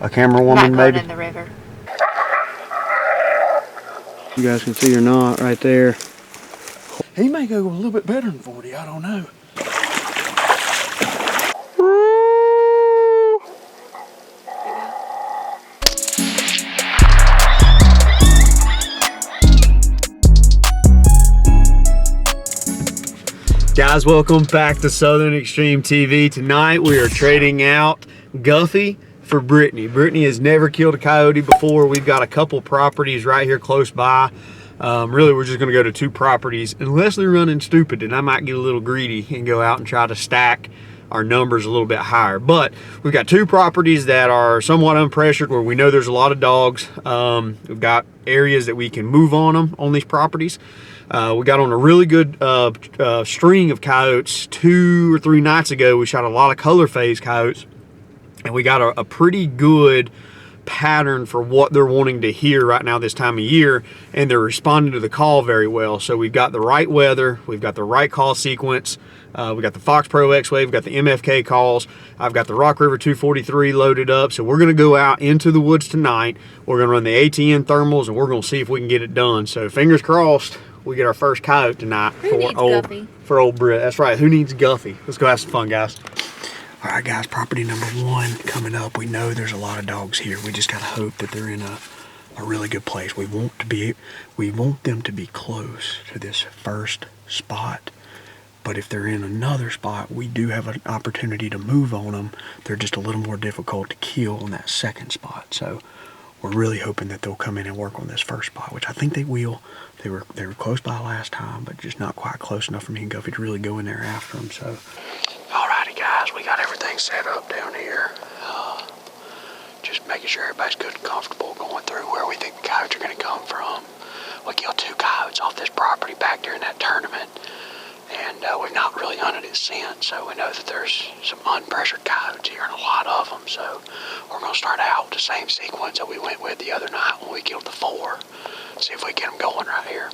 a camera woman, not going maybe? in the river. You guys can see or not right there. He may go a little bit better than 40, I don't know. Guys, welcome back to Southern Extreme TV. Tonight we are trading out Guffey for Brittany. Brittany has never killed a coyote before. We've got a couple properties right here close by. Really, we're just gonna go to 2 properties unless they're running stupid, and I might get a little greedy and go out and try to stack our numbers a little bit higher. But we've got 2 properties that are somewhat unpressured where we know there's a lot of dogs. We've got areas that we can move on them on these properties. We got on a really good string of coyotes 2 or 3 nights ago. We shot a lot of color phase coyotes, and we got a pretty good pattern for what they're wanting to hear right now this time of year, and they're responding to the call very well. So we've got the right weather, we've got the right call sequence, we got the Fox Pro X-Wave, we've got the MFK calls, I've got the Rock River 243 loaded up. So we're gonna go out into the woods tonight, we're gonna run the ATN thermals, and we're gonna see if we can get it done. So fingers crossed we get our first coyote tonight. For old Britt. That's right, who needs Guffey? Let's go have some fun, guys. All right, guys, property number 1 coming up. We know there's a lot of dogs here. We just gotta hope that they're in a really good place. We want them to be close to this first spot. But if they're in another spot, we do have an opportunity to move on them. They're just a little more difficult to kill on that second spot. So we're really hoping that they'll come in and work on this first spot, which I think they will. They were close by last time, but just not quite close enough for me and Guffey to really go in there after them. So. Alrighty, guys, we got everything set up down here. Just making sure everybody's good and comfortable going through where we think the coyotes are going to come from. We killed 2 coyotes off this property back during that tournament, and we've not really hunted it since, so we know that there's some unpressured coyotes here and a lot of them. So we're going to start out with the same sequence that we went with the other night when we killed the 4. See if we get them going right here.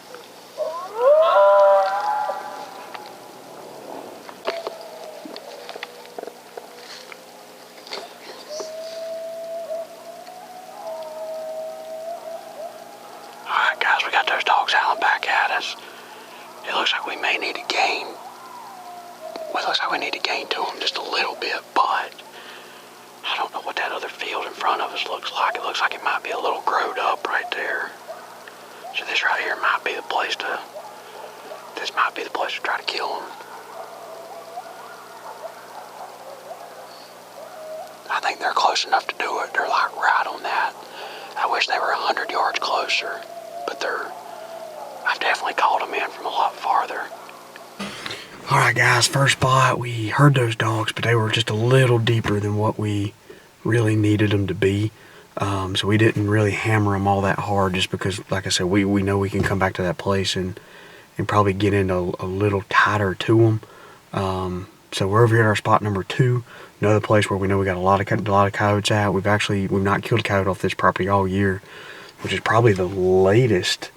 Alright, guys, we got those dogs howling back at us. It looks like we may need to gain. Well, it looks like we need to gain to them just a little bit, but I don't know what that other field in front of us looks like. It looks like it might be a little growed up right there. So this right here might be the place to. This might be the place to try to kill them. I think they're close enough to do it. They're like right on that. I wish they were 100 yards closer, but I've definitely called them in from a lot farther. All right, guys, first spot, we heard those dogs, but they were just a little deeper than what we really needed them to be. So we didn't really hammer them all that hard, just because, like I said, we know we can come back to that place and probably get into a little tighter to them. So we're over here at our spot number 2, another place where we know we got a lot of coyotes at. We've not killed a coyote off this property all year, which is probably the latest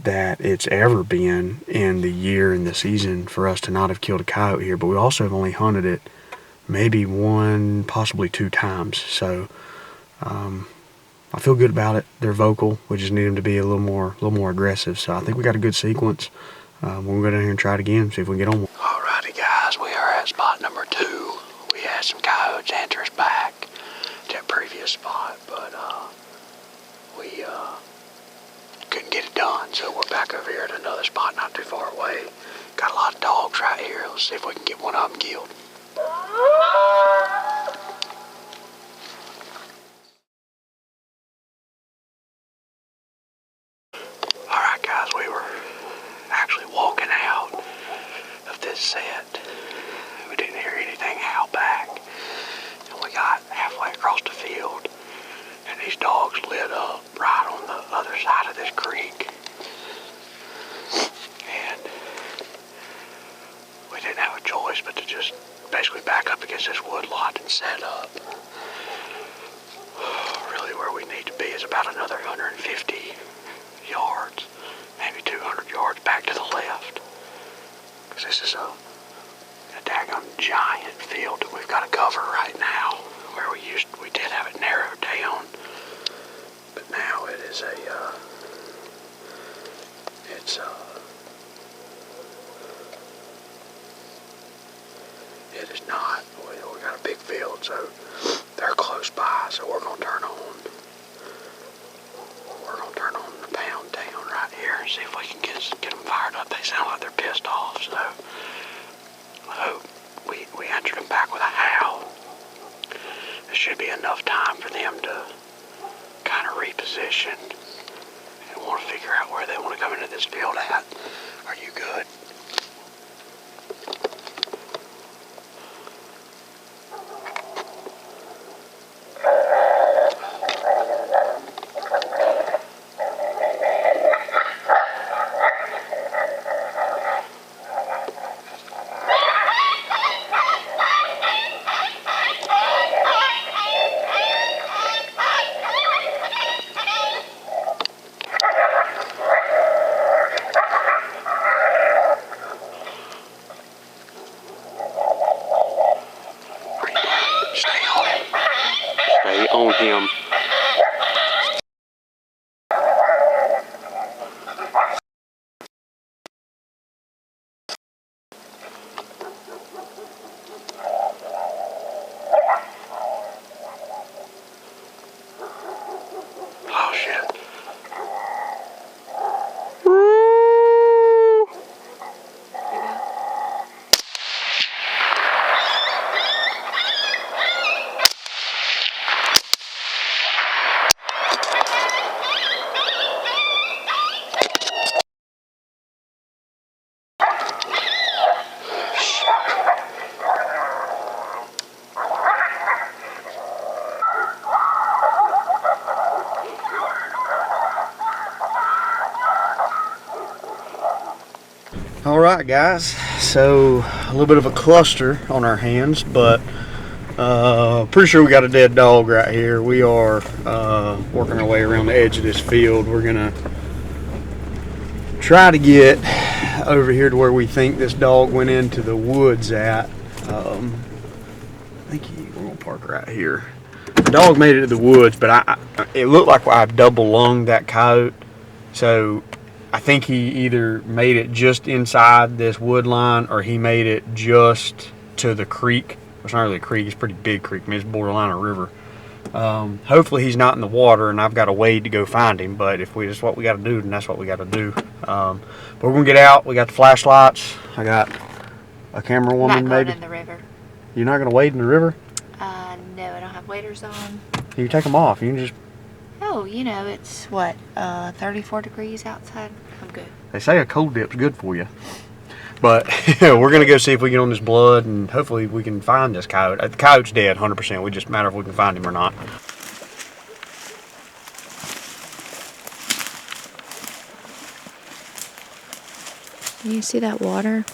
that it's ever been in the year and the season for us to not have killed a coyote here. But we also have only hunted it maybe 1, possibly 2 times. So I feel good about it. They're vocal. We just need them to be a little more aggressive. So I think we got a good sequence. We'll go down here and try it again, see if we can get on. Alrighty, guys, we are at spot number 2. We had some coyotes enter us back to that previous spot, but we couldn't get it done. So we're back over here at another spot not too far away. Got a lot of dogs right here. Let's see if we can get one of them killed. Alright, guys, we were actually walking out of this set. We didn't hear anything howl back. And we got halfway across the field, and these dogs lit up right on the other side of this creek. And we didn't have a choice but to just basically back up against this wood lot and set up. Really where we need to be is about another 150 yards, maybe 200 yards back to the left. Because this is a daggone giant field that we've got to cover right now, where we did have it narrowed down They sound like they're pissed off, so I hope we answered them back with a howl. There should be enough time for them to kind of reposition and want to figure out where they want to come into this field at. Are you good? Stay on him. Oh shit. All right, guys, so a little bit of a cluster on our hands, but pretty sure we got a dead dog right here. We are working our way around the edge of this field. We're gonna try to get over here to where we think this dog went into the woods at. I think we're gonna park right here. The dog made it to the woods, but it looked like I double lunged that coyote, so I think he either made it just inside this wood line or he made it just to the creek. It's not really a creek, it's a pretty big creek. I mean, it's borderline a river. Hopefully he's not in the water and I've got to wade to go find him, but if that's what we got to do, then that's what we got to do. But we're going to get out. We got the flashlights. I got a camera woman, not going maybe. in the river. You're not going to wade in the river? No, I don't have waders on. You can take them off. You can just... Oh, you know, it's what, 34 degrees outside? I'm good. They say a cold dip's good for you. But we're going to go see if we get on this blood and hopefully we can find this coyote. The coyote's dead, 100%. We just matter if we can find him or not. You see that water?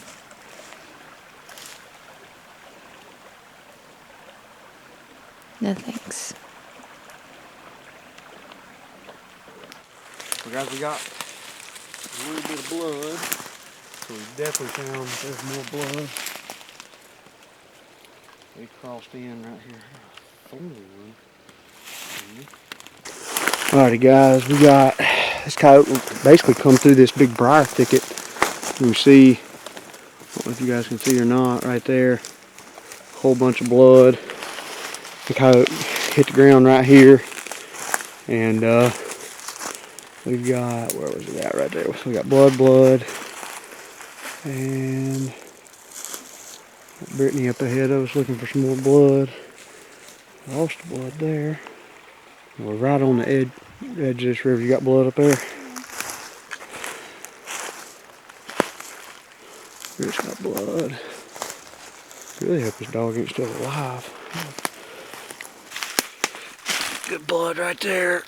No thanks. So guys, we got a little bit of blood. So we definitely found there's more blood. We crossed in right here. Alrighty guys, we got this coyote basically come through this big briar thicket. You can see, I don't know if you guys can see or not, right there. A whole bunch of blood. The coyote hit the ground right here. And we've got, where was it at right there? So we got blood. And Brittany up ahead of us looking for some more blood. Lost the blood there. We're right on the edge of this river. You got blood up there? Here's got blood. Really hope this dog ain't still alive. Good blood right there.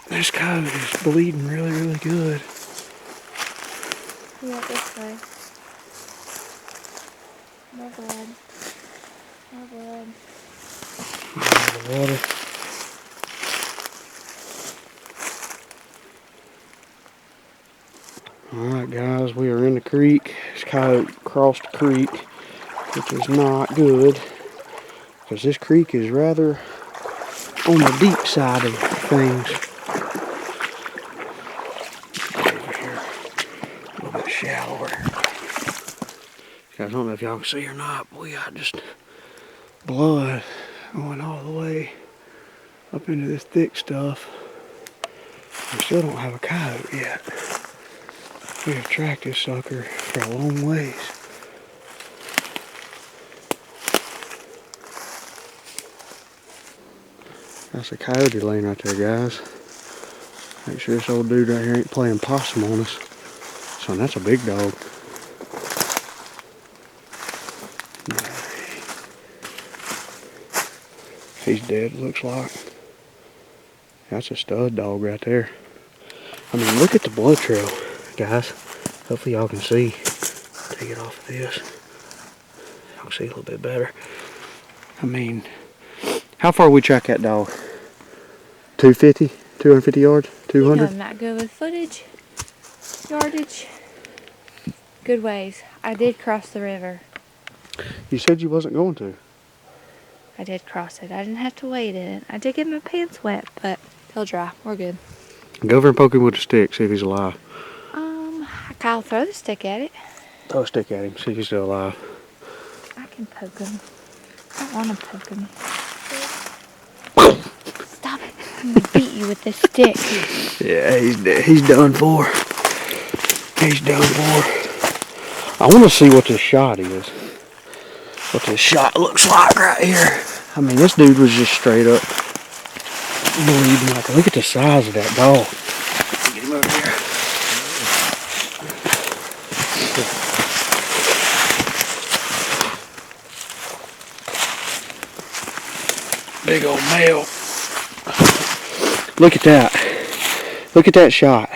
This coyote is bleeding really good. Yeah, this way. More blood. More blood. The water. Alright guys, we are in the creek. This coyote crossed the creek, which is not good, because this creek is rather on the deep side of things. Over here, a little bit shallower. Guys, I don't know if y'all can see or not, but we got just blood going all the way up into this thick stuff. We still don't have a coyote yet. We have tracked this sucker for a long ways. That's a coyote laying right there, guys. Make sure this old dude right here ain't playing possum on us. Son, that's a big dog. He's dead, looks like. That's a stud dog right there. I mean, look at the blood trail, guys. Hopefully y'all can see. Take it off of this. Y'all can see a little bit better. I mean, how far we track that dog? 250? 250 yards? 200? You know I'm not good with footage. Yardage. Good ways. I did cross the river. You said you wasn't going to. I did cross it. I didn't have to wade in it. I did get my pants wet, but they'll dry. We're good. Go over and poke him with a stick, see if he's alive. I'll throw the stick at it. Throw a stick at him, see if he's still alive. I can poke him. I don't want to poke him. Stop it. I'm going to beat you with this stick. Yeah, he's dead. He's done for. He's done for. I want to see what this shot is. What this shot looks like right here. I mean, this dude was just straight up bleeding. Like, look at the size of that dog. Get him over here. Big old male. Look at that. Look at that shot.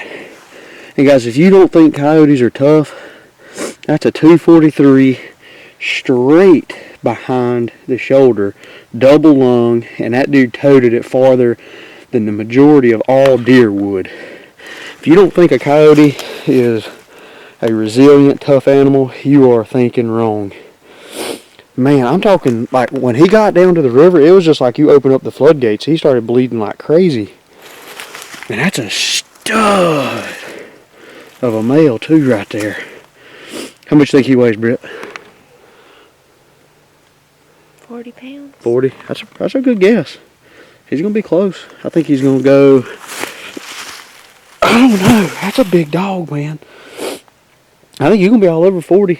And guys, if you don't think coyotes are tough, that's a 243 straight behind the shoulder, double lung, and that dude toted it farther than the majority of all deer would. If you don't think a coyote is a resilient, tough animal, you are thinking wrong. Man, I'm talking like when he got down to the river, it was just like you open up the floodgates. He started bleeding like crazy. And that's a stud of a male too right there. How much do you think he weighs, Britt? 40 pounds. 40? That's a good guess. He's going to be close. I think he's going to go, I don't know. That's a big dog, man. I think he's going to be all over 40.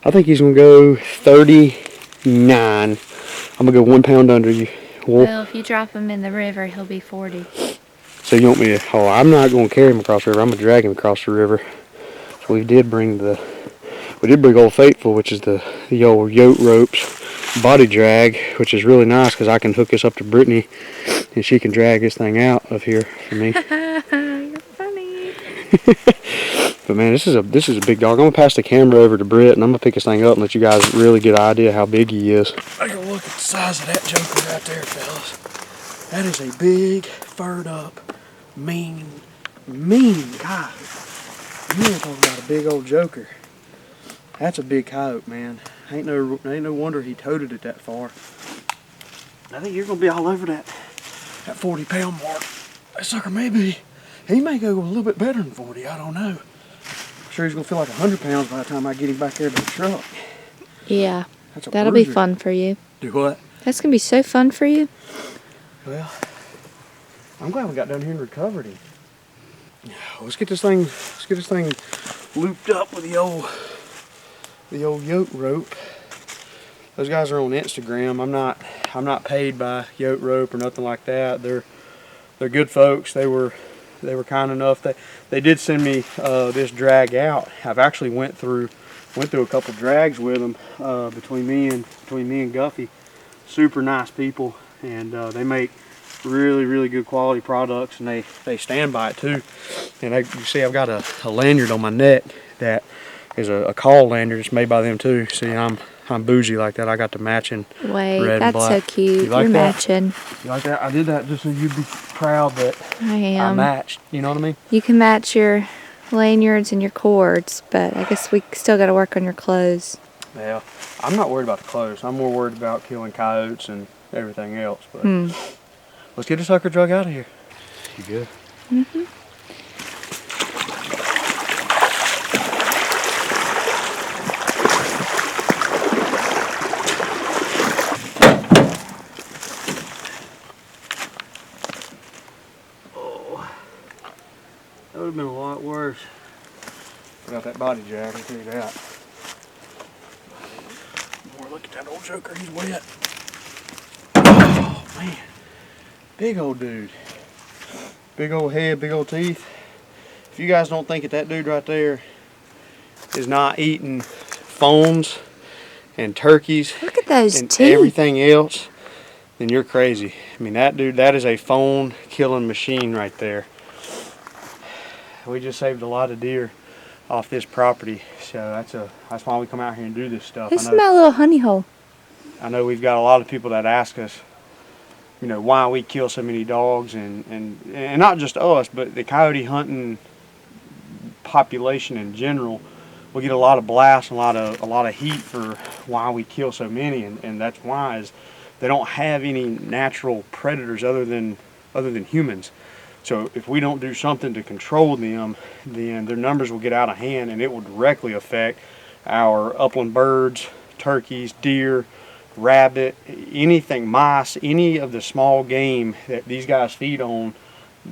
I think he's going to go 39. I'm going to go 1 pound under you. Well, if you drop him in the river, he'll be 40. So you want me to, oh, I'm not going to carry him across the river. I'm going to drag him across the river. So we did bring Old Faithful, which is the old yoke ropes body drag, which is really nice because I can hook this up to Brittany and she can drag this thing out of here for me. You're funny. But man, this is a big dog. I'm gonna pass the camera over to Britt and I'm gonna pick this thing up and let you guys really get an idea how big he is. Take a look at the size of that joker right there, fellas. That is a big, furred up, mean coyote. You ain't talking about a big old joker. That's a big coyote, man. Ain't no wonder he toted it that far. I think you're gonna be all over that 40 pound mark. That sucker he may go a little bit better than 40, I don't know. I'm sure he's gonna feel like 100 pounds by the time I get him back there to the truck. Yeah, that'll bruiser. be fun for you. Do what? That's gonna be so fun for you. Well, I'm glad we got down here and recovered him. Let's get this thing looped up with the old yoke rope. Those guys are on Instagram. I'm not paid by yoke rope or nothing like that. They're good folks. They were kind enough that they did send me this drag out. I've actually went through a couple drags with them between me and Guffey. Super nice people, and they make really good quality products, and they stand by it too. And you see I've got a lanyard on my neck that is a call lanyard. It's made by them too. See, I'm bougie like that. I got the matching red and black. That's so cute. You like You're that? matching. You like that? I did that just so you'd be proud that I am. I matched. You know what I mean? You can match your lanyards and your cords, but I guess we still got to work on your clothes. Yeah, I'm not worried about the clothes. I'm more worried about killing coyotes and everything else. But let's get this sucker drug out of here. You good? Mm-hmm. That would have been a lot worse. without that body jack, I'll tell you that. More look at that old joker, he's wet. Oh man, big old dude. Big old head, big old teeth. If you guys don't think that dude right there is not eating fawns and turkeys, Look at those and teeth. everything else, then you're crazy. I mean, that dude, that is a fawn killing machine right there. We just saved a lot of deer off this property, so that's why we come out here and do this stuff. This is my little honey hole. I know we've got a lot of people that ask us, you know, why we kill so many dogs, and not just us, but the coyote hunting population in general. We get a lot of blasts, a lot of heat for why we kill so many, and that's why is they don't have any natural predators other than humans. So if we don't do something to control them, then their numbers will get out of hand, and it will directly affect our upland birds, turkeys, deer, rabbit, anything, mice, any of the small game that these guys feed on.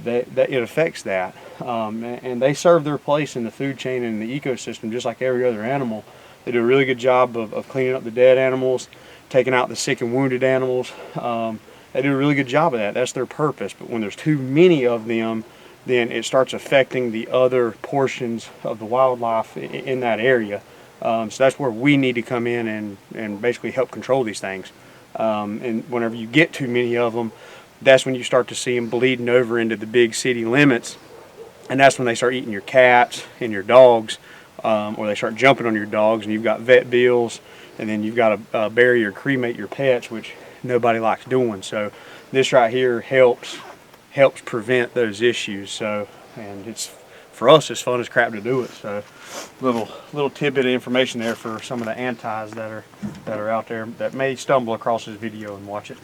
That it affects that, and they serve their place in the food chain and the ecosystem just like every other animal. They do a really good job of cleaning up the dead animals, taking out the sick and wounded animals. They do a really good job of that. That's their purpose. But when there's too many of them, then it starts affecting the other portions of the wildlife in that area. So that's where we need to come in and basically help control these things. And whenever you get too many of them, that's when you start to see them bleeding over into the big city limits, and that's when they start eating your cats and your dogs, or they start jumping on your dogs, and you've got vet bills, and then you've got to bury or cremate your pets, which nobody likes doing. So this right here helps prevent those issues. So, and it's, for us, it's fun as crap to do it. So little tidbit of information there for some of the antis that are out there that may stumble across this video and watch it.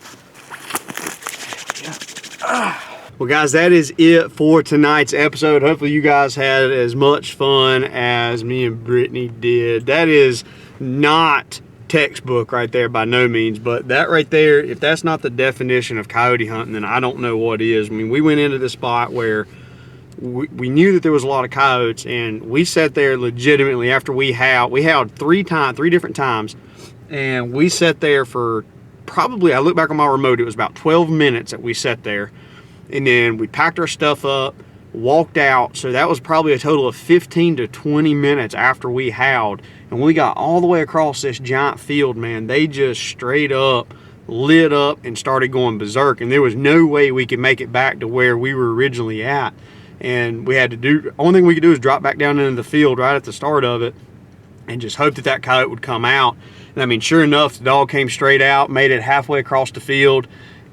Well guys, that is it for tonight's episode. Hopefully you guys had as much fun as me and Brittany did. That is not textbook right there by no means, but that right there, if that's not the definition of coyote hunting, then I don't know what is. I mean, we went into the spot where we knew that there was a lot of coyotes, and we sat there legitimately after we howled three different times, and we sat there for probably, I look back on my remote, it was about 12 minutes that we sat there, and then we packed our stuff up, walked out. So that was probably a total of 15 to 20 minutes after we howled, and when we got all the way across this giant field, man, they just straight up lit up and started going berserk, and there was no way we could make it back to where we were originally at. And we had to do, only thing we could do is drop back down into the field right at the start of it and just hope that coyote would come out. And I mean, sure enough, the dog came straight out, made it halfway across the field,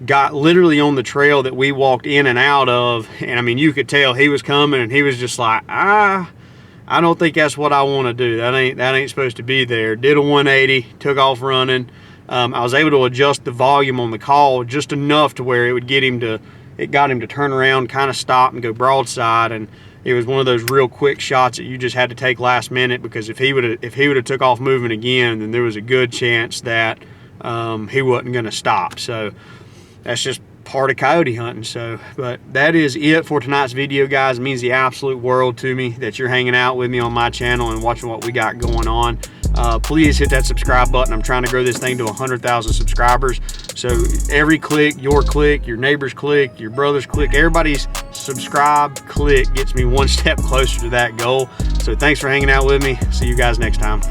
got literally on the trail that we walked in and out of. And I mean, you could tell he was coming, and he was just like, I don't think that's what I want to do. That ain't supposed to be there. Did a 180, took off running. I was able to adjust the volume on the call just enough to where it would get him to, it got him to turn around, kind of stop and go broadside. And it was one of those real quick shots that you just had to take last minute, because if he would have took off moving again, then there was a good chance that he wasn't going to stop. So that's just part of coyote hunting. So, but that is it for tonight's video, guys. It means the absolute world to me that you're hanging out with me on my channel and watching what we got going on. Please hit that subscribe button. I'm trying to grow this thing to 100,000 subscribers. So every click, your neighbor's click, your brother's click, everybody's subscribe click gets me one step closer to that goal. So thanks for hanging out with me. See you guys next time.